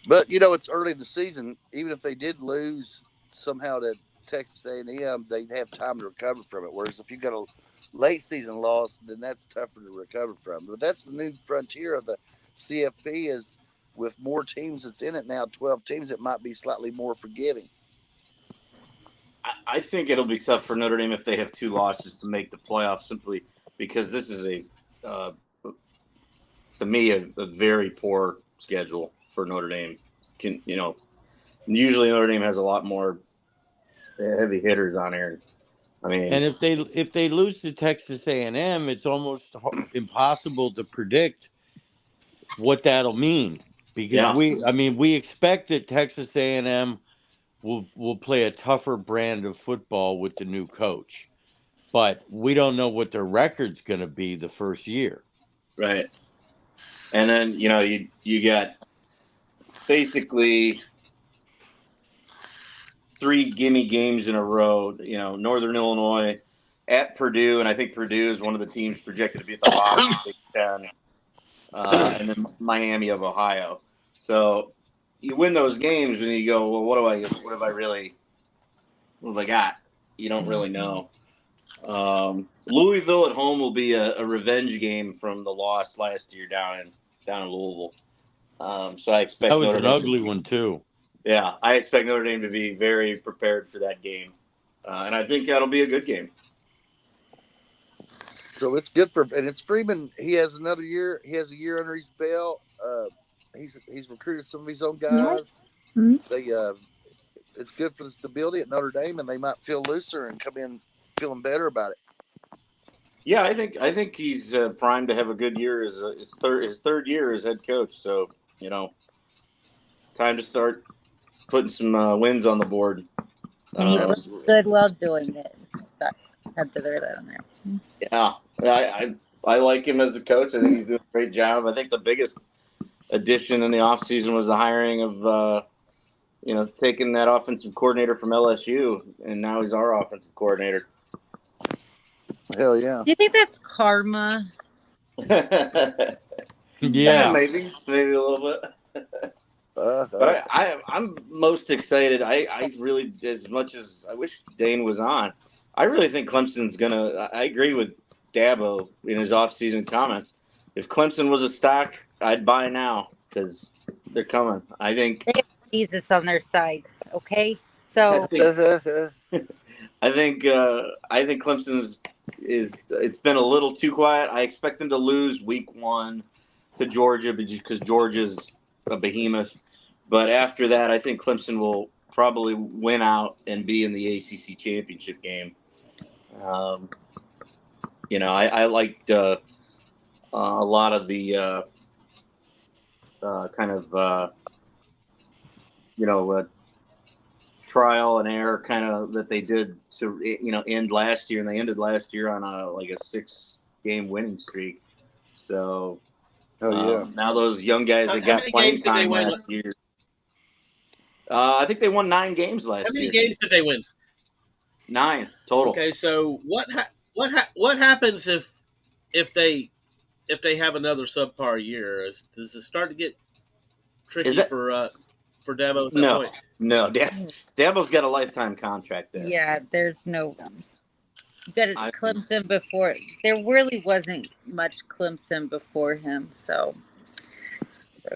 But it's early in the season. Even if they did lose somehow to Texas A&M, they'd have time to recover from it. Whereas if you got a late season loss, then that's tougher to recover from. But that's the new frontier of the CFP, is with more teams that's in it now, 12 teams, it might be slightly more forgiving. I think it'll be tough for Notre Dame if they have 2 losses to make the playoffs, simply because this is to me, a very poor schedule for Notre Dame. Usually Notre Dame has a lot more heavy hitters on here. I mean, And if they lose to Texas A&M, it's almost impossible to predict what that'll mean, because we expect that Texas A&M will play a tougher brand of football with the new coach, but we don't know what their record's going to be the first year. Right. And then, you got basically 3 gimme games in a row, Northern Illinois at Purdue, and I think Purdue is one of the teams projected to be at the bottom of the Big Ten, and then Miami of Ohio. So you win those games and you go, well, what have I got? You don't really know. Louisville at home will be a revenge game from the loss last year down in Louisville. So I expect that was an ugly one too. Yeah, I expect Notre Dame to be very prepared for that game, and I think that'll be a good game. So it's good and it's Freeman. He has another year. He has a year under his belt. He's recruited some of his own guys. Mm-hmm. It's good for the stability at Notre Dame, and they might feel looser and come in feeling better about it. Yeah, I think he's primed to have a good year as his third year as head coach. So time to start putting some wins on the board. And he looks good while doing it. So I had to throw that on there. Yeah, I like him as a coach. I think he's doing a great job. I think the biggest addition in the offseason was the hiring of taking that offensive coordinator from LSU, and now he's our offensive coordinator. Hell yeah. Do you think that's karma? Yeah, maybe a little bit. But I'm most excited. I really, as much as I wish Dane was on, I really think Clemson's gonna. I agree with Dabo in his offseason comments. If Clemson was a stock, I'd buy now because they're coming. I think they have Jesus on their side. Okay, so I think Clemson's it's been a little too quiet. I expect them to lose week 1 to Georgia because Georgia's a behemoth. But after that, I think Clemson will probably win out and be in the ACC championship game. I liked a lot of the trial and error kind of that they did to end last year, and they ended last year on a 6-game winning streak. So now those young guys that got playing time last year. I think they won 9 games last year. How many games did they win? 9 total. Okay, so what happens if they have another subpar year? Does it start to get tricky for Dabo at that point? No. Dabo's got a lifetime contract there. Yeah, there's no. You got Clemson before. There really wasn't much Clemson before him, so.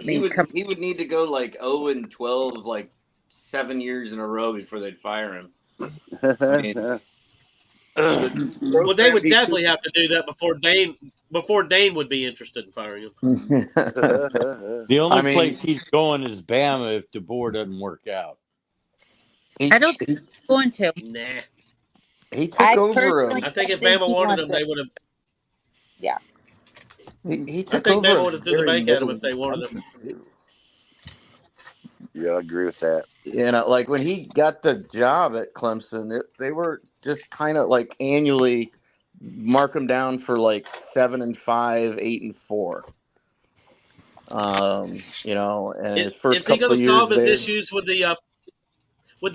He would need to go 0-12 7 years in a row before they'd fire him. Well, they would definitely have to do that before Dane would be interested in firing him. The only place he's going is Bama if DeBoer doesn't work out. I don't think he's going to. Nah. He took over him. I think if Bama wanted him, they would have. Yeah. He took I think over Bama would have threw the bank at him if they wanted him. Yeah, I agree with that. When he got the job at Clemson, they were just kind of annually mark him down for 7-5, 8-4. And his first is he couple going of to years solve his there, issues with the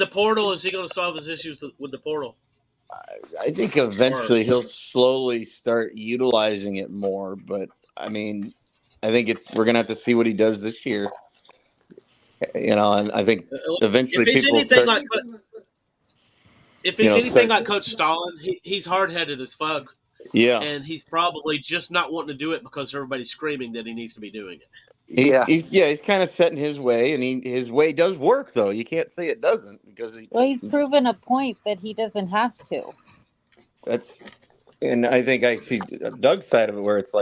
portal? Is he going to solve his issues with the portal? I think eventually he'll slowly start utilizing it more, but I think we're gonna have to see what he does this year. And I think eventually if he's people anything start, like Coach Stalin, he's hard-headed as fuck. Yeah, and he's probably just not wanting to do it because everybody's screaming that he needs to be doing it. He's kind of set in his way, and his way does work, though. You can't say it doesn't because he's proven a point that he doesn't have to. And I think I see Doug's side of it, where it's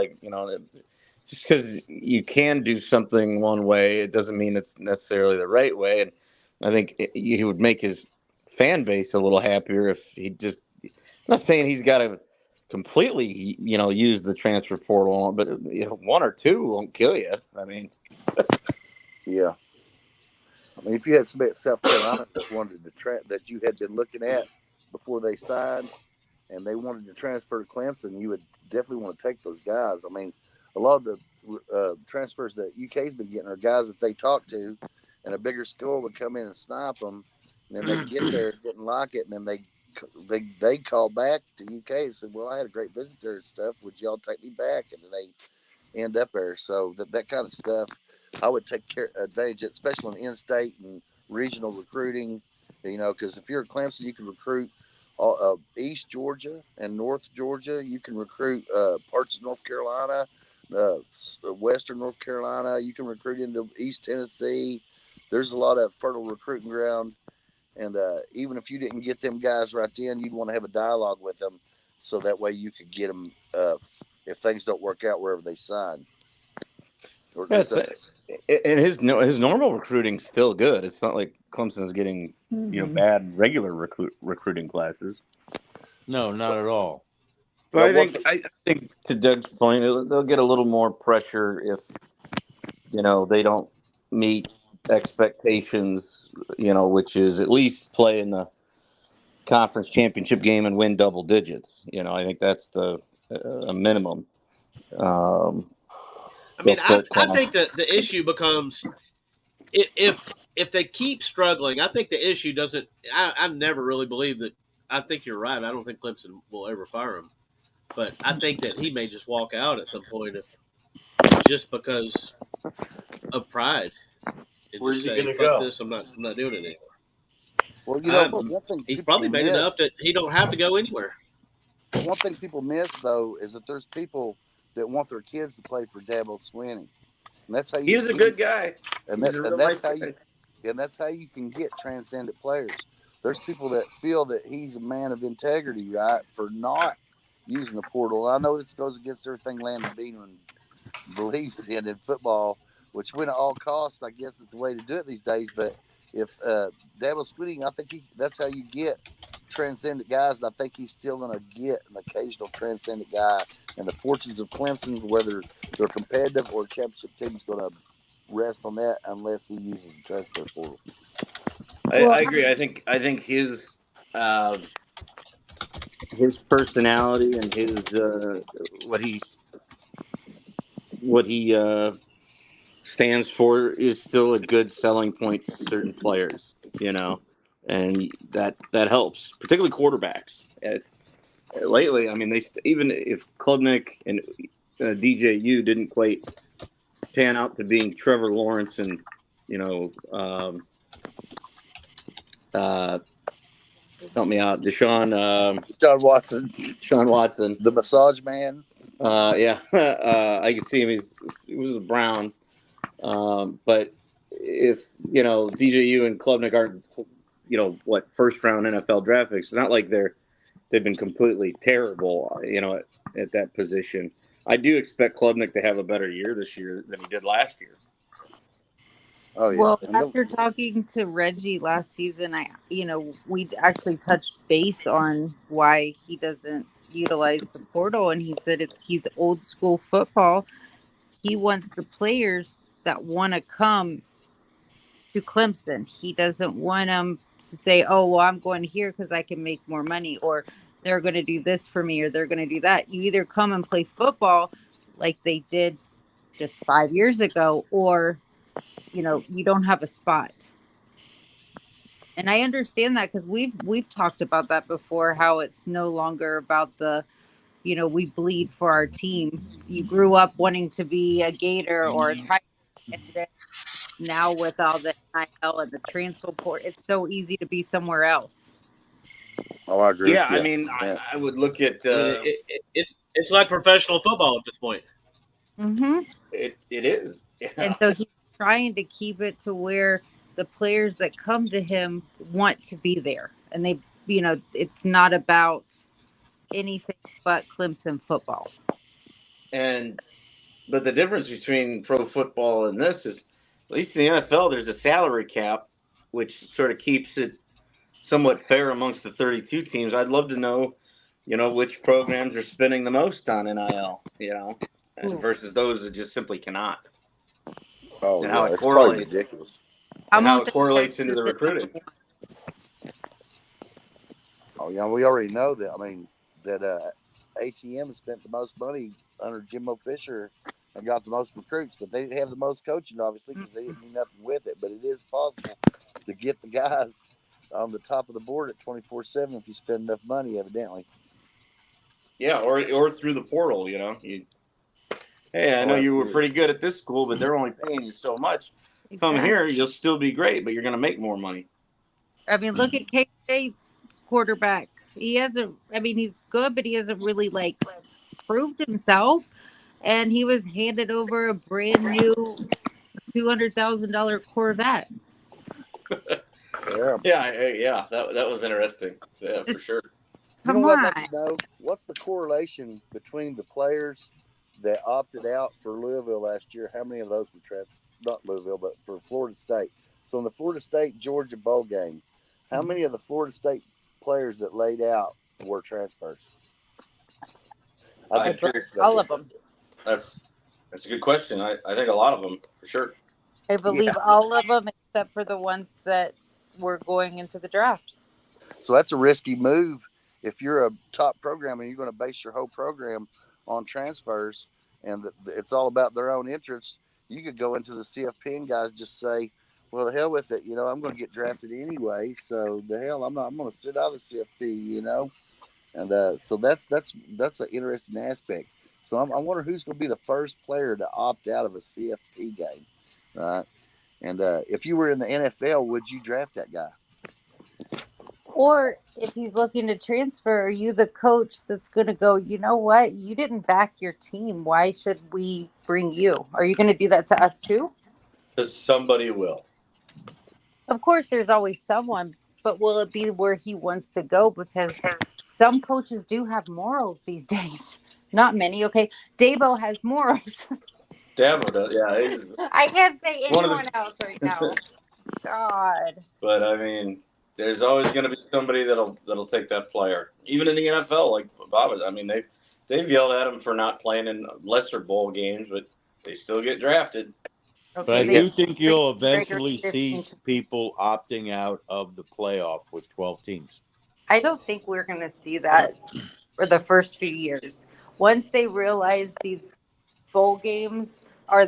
just because you can do something one way, it doesn't mean it's necessarily the right way. And I think he would make his fan base a little happier if he just not saying he's got to completely, use the transfer portal, but one or two won't kill you. I mean, yeah. I mean, if you had somebody at South Carolina that wanted to that you had been looking at before they signed, and they wanted to transfer to Clemson, you would definitely want to take those guys. I mean, a lot of the transfers that UK's been getting are guys that they talk to, and a bigger school would come in and snipe them, and then they get there and didn't like it, and then they call back to UK and said, well, I had a great visitor and stuff. Would y'all take me back? And then they end up there. So that kind of stuff, I would take advantage of, especially in in-state and regional recruiting, because if you're at Clemson, you can recruit East Georgia and North Georgia. You can recruit parts of North Carolina, Western North Carolina. You can recruit into East Tennessee. There's a lot of fertile recruiting ground. And even if you didn't get them guys right then, you'd want to have a dialogue with them, so that way you could get them if things don't work out wherever they sign. And his normal recruiting's still good. It's not like Clemson's getting bad regular recruiting classes. No, not at all. But I think to Doug's point, they'll get a little more pressure if they don't meet expectations. Which is at least play in the conference championship game and win double digits. I think that's a minimum. I mean, I think that the issue becomes if they keep struggling. I think the issue doesn't. I never really believed that. I think you're right. I don't think Clemson will ever fire him, but I think that he may just walk out at some point if just because of pride. Where's he going to go? This, I'm not doing it anymore. Well, he's probably made enough that he don't have to go anywhere. One thing people miss, though, is that there's people that want their kids to play for Dabo Swinney, and that's how you. He's a good guy, and that's how you can get transcendent players. There's people that feel that he's a man of integrity, right, for not using the portal. I know this goes against everything Landon Beeman believes in football, which win at all costs, I guess, is the way to do it these days. But if Dabo Swinney, I think that's how you get transcendent guys, and I think he's still going to get an occasional transcendent guy. And the fortunes of Clemson, whether they're competitive or a championship team, is going to rest on that unless he uses the transfer portal. I agree. I think his personality and his what he stands for is still a good selling point to certain players, and that helps, particularly quarterbacks. It's lately. I mean, even if Klubnik and DJU didn't quite pan out to being Trevor Lawrence and help me out, Deshaun Watson, the massage man. I can see him. He was the Browns. But if DJU and Klubnik aren't first round NFL draft picks, it's not like they've been completely terrible at that position. I do expect Klubnik to have a better year this year than he did last year. Oh yeah. Well, after talking to Reggie last season, we actually touched base on why he doesn't utilize the portal, and he said he's old school football. He wants the players that want to come to Clemson. He doesn't want them to say, oh, well, I'm going here because I can make more money, or they're going to do this for me, or they're going to do that. You either come and play football like they did just 5 years ago, or, you don't have a spot. And I understand that because we've talked about that before, how it's no longer about the, we bleed for our team. You grew up wanting to be a Gator or a Tiger, and then now with all the NIL and the transfer portal, it's so easy to be somewhere else. Oh, I agree. Yeah, I mean, I would look at it's like professional football at this point. Mm-hmm. It is, yeah. And so he's trying to keep it to where the players that come to him want to be there, and they, it's not about anything but Clemson football. But the difference between pro football and this is, at least in the NFL, there's a salary cap, which sort of keeps it somewhat fair amongst the 32 teams. I'd love to know which programs are spending the most on NIL, versus those that just simply cannot. Oh, and yeah, how it it's probably correlates. ridiculous. And how it correlates into the recruiting. Oh, yeah, we already know that. I mean, that ATM spent the most money under Jimbo Fisher and got the most recruits, but they didn't have the most coaching, obviously, because they didn't do nothing with it. But it is possible to get the guys on the top of the board at 24/7 if you spend enough money, evidently. Yeah, or through the portal, Hey, I know you were pretty good at this school, but they're only paying you so much. Come here, you'll still be great, but you're going to make more money. I mean, look at K-State's quarterback. He hasn't. I mean, he's good, but he hasn't really proved himself. And he was handed over a brand new $200,000 Corvette. Yeah. That was interesting. Yeah, for sure. Come what on. I'd like to know? What's the correlation between the players that opted out for Louisville last year? How many of those were not Louisville, but for Florida State? So in the Florida State-Georgia bowl game, how many of the Florida State players that laid out were transfers? I'm curious about all of them. That's a good question. I think a lot of them, for sure. I believe all of them except for the ones that were going into the draft. So that's a risky move. If you're a top program and you're going to base your whole program on transfers and it's all about their own interests, you could go into the CFP and guys just say, well, the hell with it. I'm going to get drafted anyway. So the hell, I'm going to sit out of the CFP, And so that's an interesting aspect. So I wonder who's going to be the first player to opt out of a CFP game, right? And if you were in the NFL, would you draft that guy? Or if he's looking to transfer, are you the coach that's going to go, you know what? You didn't back your team. Why should we bring you? Are you going to do that to us too? Because somebody will. Of course, there's always someone, but will it be where he wants to go? Because some coaches do have morals these days. Not many. Okay. Dabo has morals. Dabo does. Yeah. I can't say anyone else right now. God. But I mean, there's always going to be somebody that'll take that player. Even in the NFL, like Bob was. I mean, they've yelled at him for not playing in lesser bowl games, but they still get drafted. But I do think you'll eventually see people opting out of the playoff with 12 teams. I don't think we're going to see that for the first few years. Once they realize these bowl games are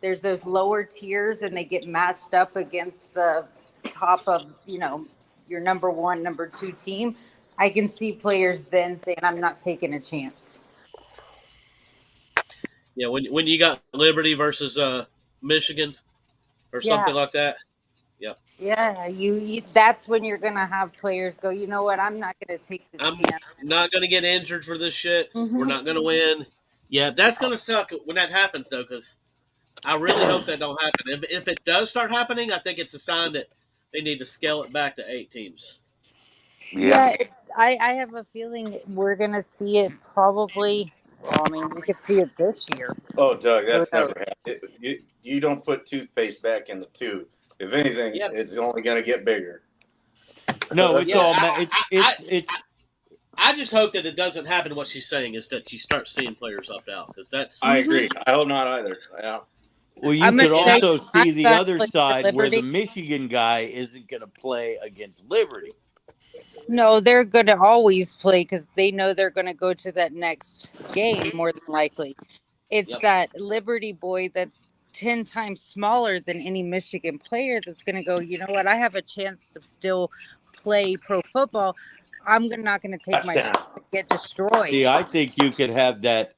there's those lower tiers and they get matched up against the top of, your number one, number two team, I can see players then saying, I'm not taking a chance. Yeah, when you got Liberty versus Michigan or something like that. Yeah. Yeah, you that's when you're going to have players go, you know what, I'm not going to take the chance. I'm not going to get injured for this shit. Mm-hmm. We're not going to win. Yeah, that's going to suck when that happens, though, because I really hope that don't happen. If it does start happening, I think it's a sign that they need to scale it back to 8 teams. Yeah, I have a feeling we're going to see it probably. Well, I mean, we could see it this year. Oh, Doug, that's never happened. You don't put toothpaste back in the tube. If anything, it's only going to get bigger. No, it's all. I just hope that it doesn't happen. What she's saying is that you start seeing players opt out because that's. I agree. I hope not either. Yeah. Well, you could also see the other side where the Michigan guy isn't going to play against Liberty. No, they're going to always play because they know they're going to go to that next game more than likely. It's that Liberty boy that's 10 times smaller than any Michigan player that's going to go, you know what, I have a chance to still play pro football. I'm not going to take my chance to get destroyed. See, I think you could have that.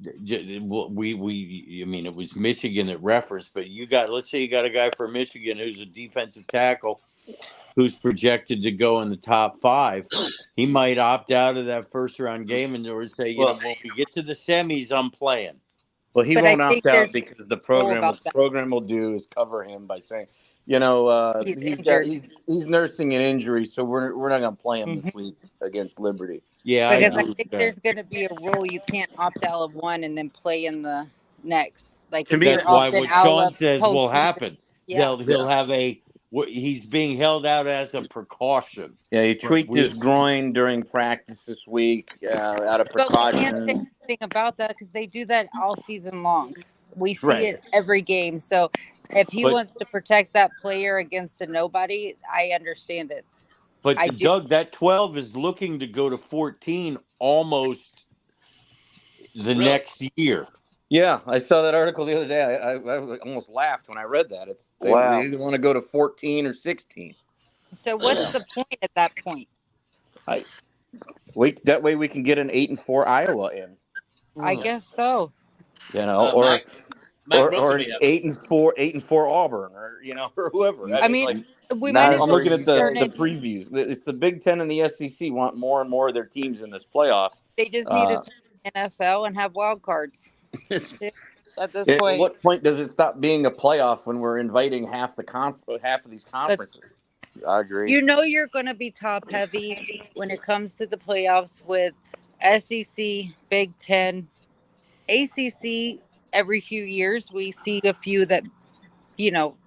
I mean, it was Michigan that referenced, but let's say you got a guy for Michigan who's a defensive tackle who's projected to go in the top 5. He might opt out of that first round game and or say, when we get to the semis, I'm playing. Well, he won't opt out because the program will do is cover him by saying, he's nursing an injury, so we're not going to play him this week against Liberty. Yeah, because I think there's going to be a rule you can't opt out of one and then play in the next. That's why what Sean says will happen. Yeah. He'll have a he's being held out as a precaution. Yeah, he tweaked his groin during practice this week out of But we can't say precaution. anything about that because they do that all season long. We see Right. it every game. So if he wants to protect that player against a nobody, I understand it. But Doug, that 12 is looking to go to 14 almost the next year. Yeah, I saw that article the other day. I almost laughed when I read that. They either want to go to 14 or 16. So what's the point at that point? That way we can get an 8-4 Iowa in. I guess so. You know, or 8-4 Auburn, or or whoever. I mean, we I'm might as well looking at the turn it. previews. It's the Big Ten and the SEC want more and more of their teams in this playoff. They just need to turn NFL and have wild cards. At this point, at what point does it stop being a playoff when we're inviting half of these conferences? I agree. You know you're going to be top heavy when it comes to the playoffs with SEC, Big Ten, ACC. Every few years we see a few that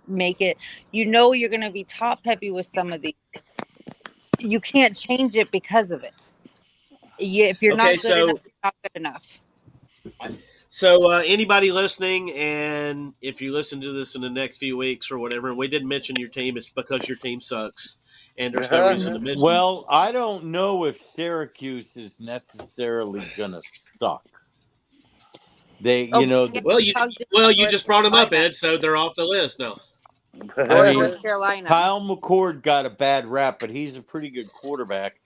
make it. You're going to be top heavy with some of these. You can't change it because of it. If you're not good enough, you're not good enough. So anybody listening, and if you listen to this in the next few weeks or whatever, and we didn't mention your team, it's because your team sucks, and there's no reason to mention. Well, I don't know if Syracuse is necessarily going to suck. They, you just brought them up, Ed, so they're off the list now. North Carolina. Kyle McCord got a bad rap, but he's a pretty good quarterback.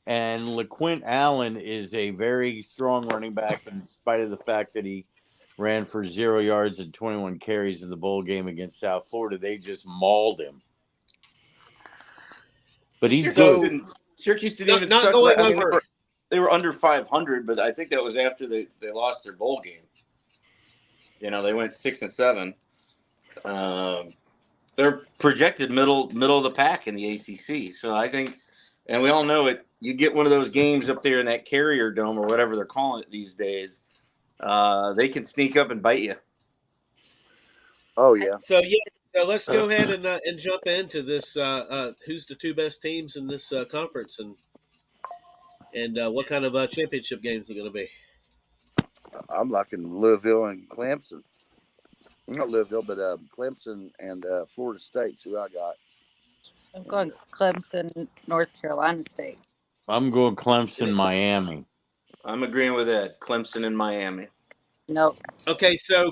And LeQuint Allen is a very strong running back, in spite of the fact that he ran for 0 yards and 21 carries in the bowl game against South Florida. They just mauled him. But he's good. Syracuse didn't even start. They were under 500, but I think that was after they lost their bowl game. They went 6-7. They're projected middle of the pack in the ACC. So I think, and we all know it. You get one of those games up there in that Carrier Dome or whatever they're calling it these days, they can sneak up and bite you. Oh yeah. So let's go ahead and jump into this. Who's the two best teams in this conference, and what kind of championship games are going to be? I'm liking Louisville and Clemson. Not Louisville, but Clemson and Florida State. Who I got? I'm going Clemson, North Carolina State. I'm going Clemson, Miami. I'm agreeing with that. Clemson and Miami. Nope. Okay, so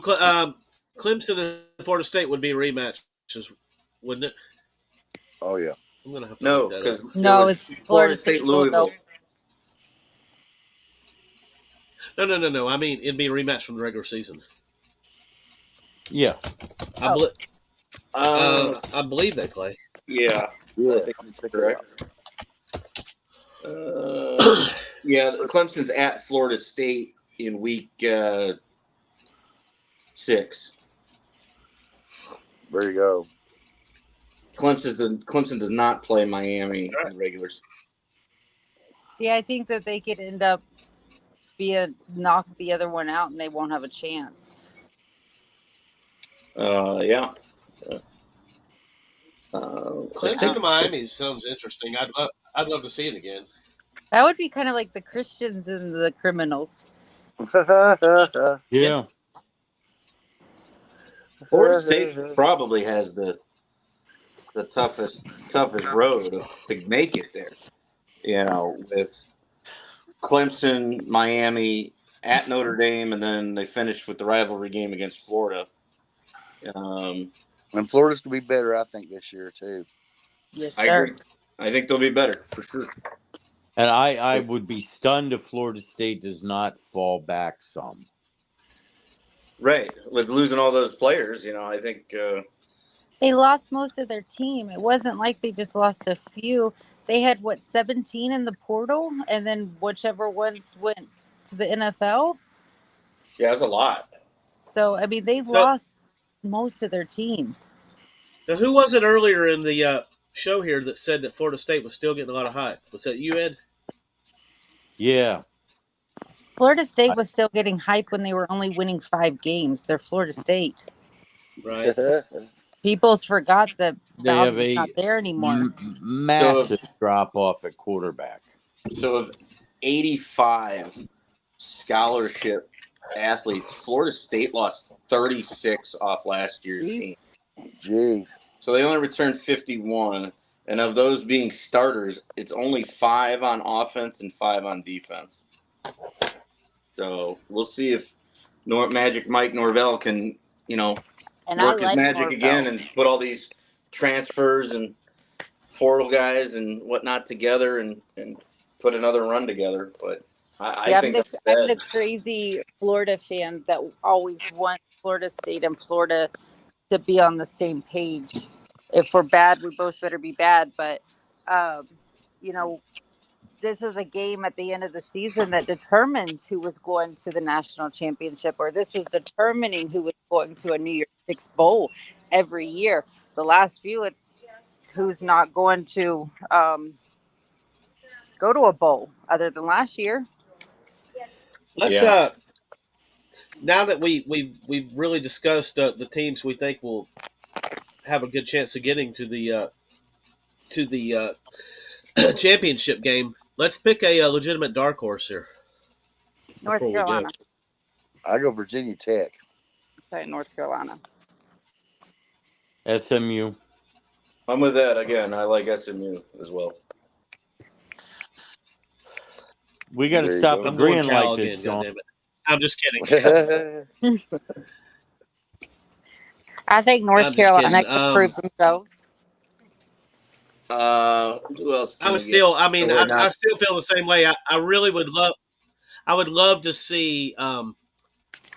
Clemson and Florida State would be rematches, wouldn't it? Oh yeah. I'm gonna have to because it's Florida State, Louisville. No. I mean, it'd be a rematch from the regular season. Yeah. I believe that, Clay. Yeah. Yeah. I think that's correct. Clemson's at Florida State in week 6. There you go. Clemson does not play Miami in regulars. Yeah, I think that they could end up knock the other one out, and they won't have a chance. Clemson to Miami sounds interesting. I'd love to see it again. That would be kind of like the Christians and the criminals. Yeah. Florida State probably has the toughest road to make it there. With Clemson, Miami, at Notre Dame, and then they finished with the rivalry game against Florida. And Florida's going to be better, I think, this year, too. Yes, sir. I agree. I think they'll be better, for sure. And I would be stunned if Florida State does not fall back some. Right. With losing all those players, I think... they lost most of their team. It wasn't like they just lost a few. They had, 17 in the portal? And then whichever ones went to the NFL? Yeah, that's a lot. So, I mean, they lost most of their team. Now, who was it earlier in the show here that said that Florida State was still getting a lot of hype? Was that you, Ed? Yeah. Florida State was still getting hype when they were only winning 5 games. They're Florida State. Right. People's forgot that They have Bowden's not there anymore. massive drop off at quarterback. So of 85 scholarship athletes, Florida State lost 36 off last year's team. Jeez. So they only returned 51. And of those being starters, it's only 5 on offense and 5 on defense. So we'll see if Magic Mike Norvell can, work his magic Norvell again and put all these transfers and portal guys and whatnot together and put another run together. But I think I'm the crazy Florida fan that always wants Florida State and Florida to be on the same page. If we're bad, we both better be bad. But, this is a game at the end of the season that determined who was going to the national championship, or this was determining who was going to a New Year's Six bowl every year. The last few, it's who's not going to go to a bowl other than last year. Let's now that we've really discussed the teams we think will have a good chance of getting to the championship game. Let's pick a legitimate dark horse here. North Carolina. I go Virginia Tech. Sorry, North Carolina. SMU. I'm with that again. I like SMU as well. We got to stop agreeing like this, John. I'm just kidding. I think North Carolina can prove themselves. Who else? I still feel the same way. I really would love. I would love to see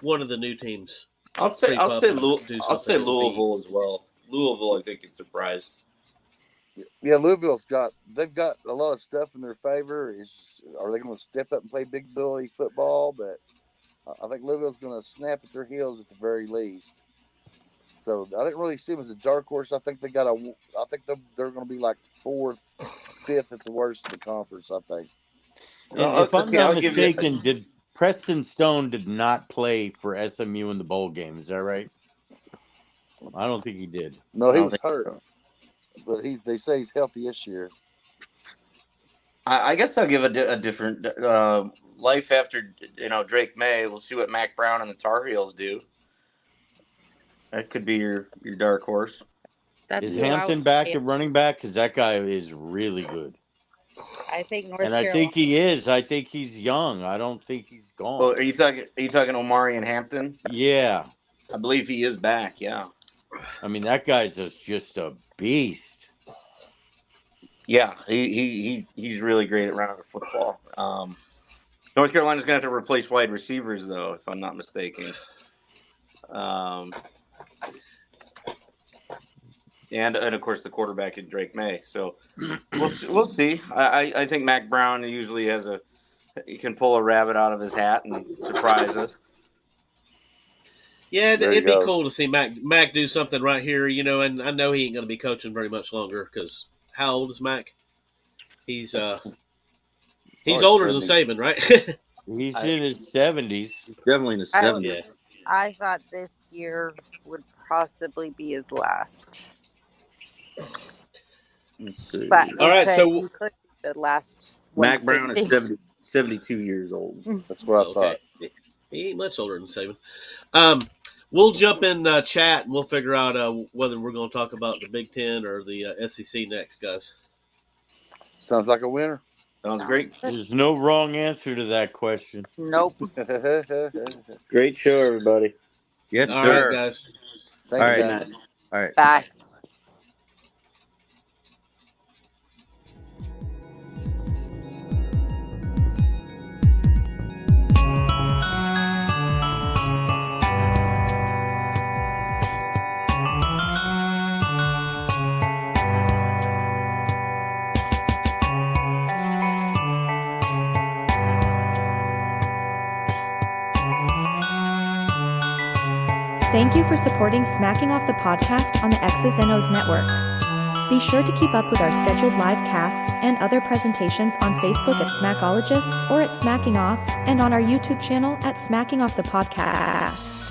one of the new teams. I'll say Louisville as well. Louisville, I think, can surprise. Yeah, they've got a lot of stuff in their favor. Are they going to step up and play big bully football? But I think Louisville's going to snap at their heels at the very least. So I didn't really see them as a dark horse. I think they're going to be like 4th, 5th at the worst of the conference. I think. And if I'm not mistaken, Preston Stone did not play for SMU in the bowl game? Is that right? I don't think he did. No, he was hurt, but they say he's healthy this year. I guess I'll give a different life after Drake May. We'll see what Mac Brown and the Tar Heels do. That could be your dark horse. Is Hampton back at running back? Because that guy is really good. I think North Carolina. I think he is. I think he's young. I don't think he's gone. Oh, are you talking Omari and Hampton? Yeah. I believe he is back, yeah. I mean, that guy's just a beast. Yeah, he's really great at running the football. North Carolina's going to have to replace wide receivers, though, if I'm not mistaken. And of course the quarterback in Drake May. So we'll see. I think Mac Brown usually he can pull a rabbit out of his hat and surprise us. Yeah, it'd be cool to see Mac do something right here, and I know he ain't going to be coaching very much longer because how old is Mac? He's older than Saban, right? He's in his 70s. He's definitely in his 70s. I thought this year would possibly be his last. But all right, so the last Mac Brown is 72 years old. That's what I thought. He ain't much older than Saban. We'll jump in chat and we'll figure out whether we're going to talk about the Big Ten or the SEC next, guys. Sounds like a winner. Sounds great. There's no wrong answer to that question. Nope. Great show, everybody. Yes, all sir. Right, guys. Thanks, all right. guys. All right. Bye. Thank you for supporting Smacking Off the podcast on the X's and O's network. Be sure to keep up with our scheduled live casts and other presentations on Facebook at Smackologists or at Smacking Off, and on our YouTube channel at Smacking Off the Podcast.